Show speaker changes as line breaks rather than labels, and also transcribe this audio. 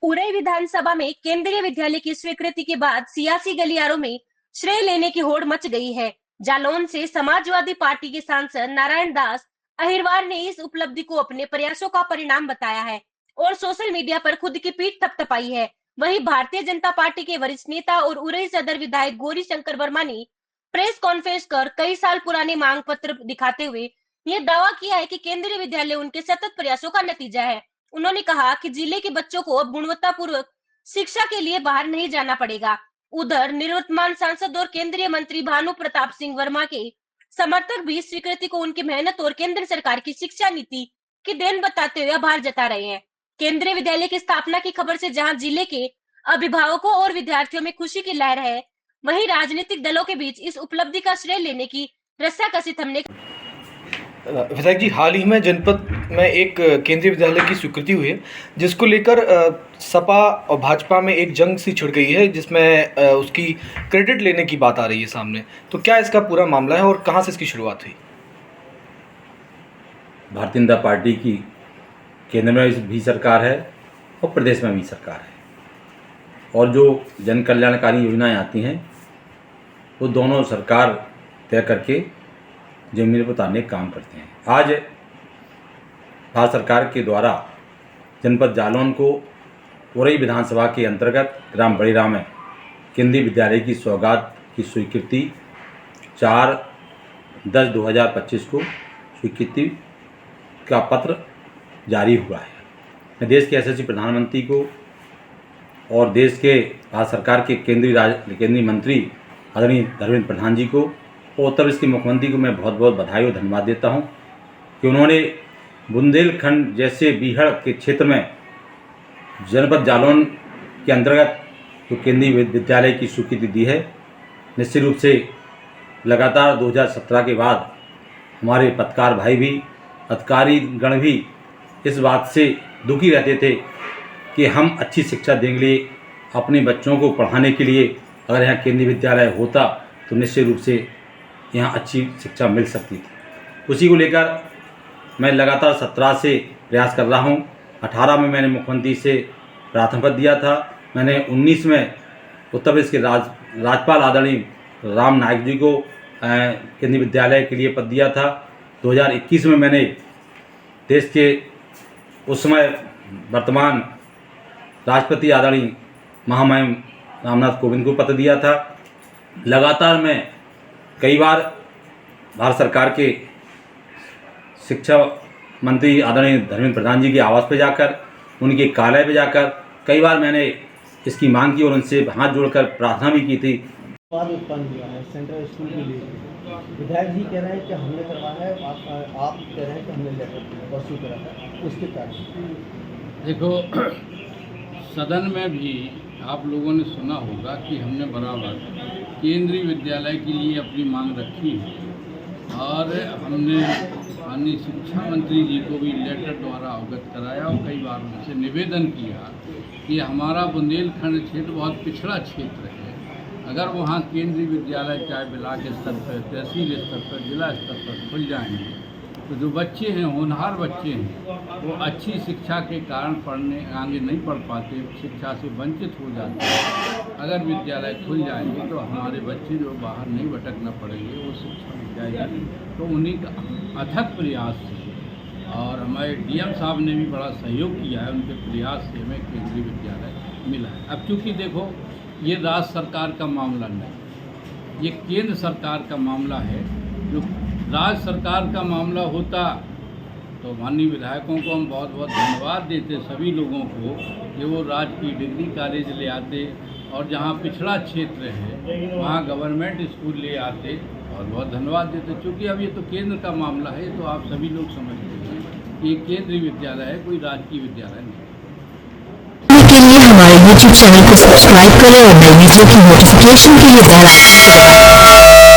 उरई विधानसभा में केंद्रीय विद्यालय की स्वीकृति के बाद सियासी गलियारों में श्रेय लेने की होड़ मच गई है। जालौन से समाजवादी पार्टी के सांसद नारायण दास अहिरवार ने इस उपलब्धि को अपने प्रयासों का परिणाम बताया है और सोशल मीडिया पर खुद की पीठ थपथपाई है। वहीं भारतीय जनता पार्टी के वरिष्ठ नेता और उरई सदर विधायक गौरी शंकर वर्मा ने प्रेस कॉन्फ्रेंस कर कई साल पुराने मांग पत्र दिखाते हुए ये दावा किया है कि केंद्रीय विद्यालय उनके सतत प्रयासों का नतीजा है। उन्होंने कहा कि जिले के बच्चों को अब गुणवत्तापूर्वक शिक्षा के लिए बाहर नहीं जाना पड़ेगा। उधर निवर्तमान सांसद और केंद्रीय मंत्री भानु प्रताप सिंह वर्मा के समर्थक भी स्वीकृति को उनकी मेहनत और केंद्र सरकार की शिक्षा नीति की देन बताते हुए आभार जता रहे हैं। केंद्रीय विद्यालय की स्थापना की खबर से जहां जिले के अभिभावकों और विद्यार्थियों में खुशी की लहर है, वहीं राजनीतिक दलों के बीच इस उपलब्धि का श्रेय लेने की रस्साकसी थमने।
विधायक जी, हाल ही में जनपद में एक केंद्रीय विद्यालय की स्वीकृति हुई है, जिसको लेकर सपा और भाजपा में एक जंग सी छिड़ गई है, जिसमें उसकी क्रेडिट लेने की बात आ रही है सामने। तो क्या इसका पूरा मामला है और कहां से इसकी शुरुआत हुई?
भारतीय जनता पार्टी की केंद्र में भी सरकार है और प्रदेश में भी सरकार है, और जो जन कल्याणकारी योजनाएं आती हैं वो दोनों सरकार तय करके जमीन पर उतारने का काम करते हैं। आज भारत सरकार के द्वारा जनपद जालौन को उरई विधानसभा के अंतर्गत ग्राम बड़ीराम में केंद्रीय विद्यालय की सौगात की स्वीकृति 4/10/2025 को स्वीकृति का पत्र जारी हुआ है। मैं देश के यशस्वी प्रधानमंत्री को और देश के भारत सरकार के केंद्रीय मंत्री आदरणीय धर्मेंद्र प्रधान जी को और उत्तर प्रदेश के मुख्यमंत्री को मैं बहुत बहुत बधाई और धन्यवाद देता हूं कि उन्होंने बुंदेलखंड जैसे बीहड़ के क्षेत्र में जनपद जालौन के अंतर्गत जो केंद्रीय विद्यालय की स्वीकृति दी है। निश्चित रूप से लगातार 2017 के बाद हमारे पत्रकार भाई भी, अधिकारी गण भी इस बात से दुखी रहते थे कि हम अच्छी शिक्षा देने के लिए, अपने बच्चों को पढ़ाने के लिए अगर यहाँ केंद्रीय विद्यालय होता तो निश्चित रूप से यहाँ अच्छी शिक्षा मिल सकती थी। उसी को लेकर मैं लगातार 17 से प्रयास कर रहा हूँ। 18 में मैंने मुख्यमंत्री से प्रार्थना पत्र दिया था। मैंने 19 में उत्तर प्रदेश के राज्यपाल आदरणीय राम नाईक जी को केंद्रीय विद्यालय के लिए पत्र दिया था। 2021 में मैंने देश के उस समय वर्तमान राष्ट्रपति आदरणीय महामहिम रामनाथ कोविंद को पत्र दिया था। लगातार मैं कई बार भारत सरकार के शिक्षा मंत्री आदरणीय धर्मेंद्र प्रधान जी के आवास पर जाकर, उनके कार्यालय पर जाकर कई बार मैंने इसकी मांग की और उनसे हाथ जोड़कर प्रार्थना भी की थी।
उत्पन्न हुआ है सेंट्रल स्कूल के लिए। विधायक जी कह रहे हैं कि हमने करवाया है, आप कह रहे हैं कि हमने लेकर परसों करा है, उसके कारण
देखो, सदन में भी आप लोगों ने सुना होगा कि हमने बराबर केंद्रीय विद्यालय के लिए अपनी मांग रखी है और हमने माननीय शिक्षा मंत्री जी को भी लेटर द्वारा अवगत कराया और कई बार उनसे निवेदन किया कि हमारा बुंदेलखंड क्षेत्र बहुत पिछड़ा क्षेत्र है। अगर वहाँ केंद्रीय विद्यालय चाहे ब्लॉक स्तर पर, तहसील स्तर पर, जिला स्तर पर खुल जाएंगे तो जो बच्चे हैं, होनहार बच्चे हैं, वो अच्छी शिक्षा के कारण पढ़ने आगे नहीं पढ़ पाते, शिक्षा से वंचित हो जाते हैं। अगर विद्यालय खुल जाएंगे तो हमारे बच्चे जो बाहर नहीं भटकना पड़ेंगे, वो शिक्षा मिल जाएगी। तो उन्हीं का अथक प्रयास से और हमारे डीएम साहब ने भी बड़ा सहयोग किया है, उनके प्रयास से हमें केंद्रीय विद्यालय मिला है। अब चूँकि देखो, ये राज्य सरकार का मामला नहीं, ये केंद्र सरकार का मामला है। जो राज्य सरकार का मामला होता तो माननीय विधायकों को हम बहुत बहुत धन्यवाद देते, सभी लोगों को, कि वो राज्य की डिग्री कॉलेज ले आते और जहाँ पिछड़ा क्षेत्र है वहाँ गवर्नमेंट स्कूल ले आते, और बहुत धन्यवाद देते। क्योंकि अब ये तो केंद्र का मामला है, तो आप सभी लोग समझते हैं कि ये केंद्रीय विद्यालय है, कोई राजकीय विद्यालय नहीं।
के लिए हमारे YouTube चैनल को सब्सक्राइब करें और नई वीडियो की नोटिफिकेशन के लिए बेल आइकन